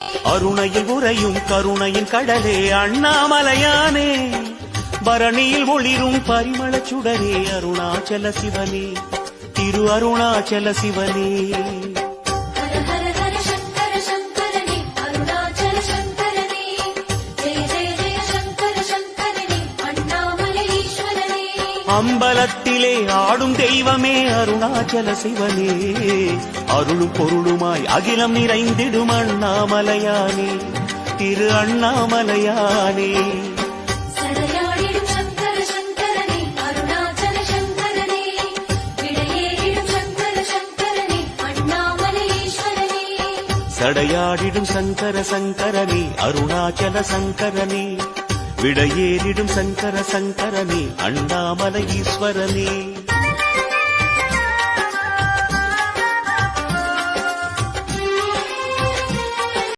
அருணையில் உறையும் கருணையின் கடலே அண்ணாமலையானே, பரணியில் ஒளிரும் பரிமள சுடரே அருணாச்சல சிவனே, திரு அருணாச்சல சிவனே. அம்பலத்திலே ஆடும் தெய்வமே அருணாச்சல சிவனே, அருளும் பொருளுமாய் அகிலம் நிறைந்திடும் அண்ணாமலையானே, திரு அண்ணாமலையானே. சடையாடிடும் சங்கர சங்கரனே அருணாச்சல சங்கரனே, விடையேறிடும் சங்கர சங்கரனே அண்ணாமலையீஸ்வரனே. சடையாடிடும் சங்கர சங்கரனே அருணாச்சல சங்கரனே, விடையேறிடும் சங்கர சங்கரனே அண்ணாமலை ஈஸ்வரனே.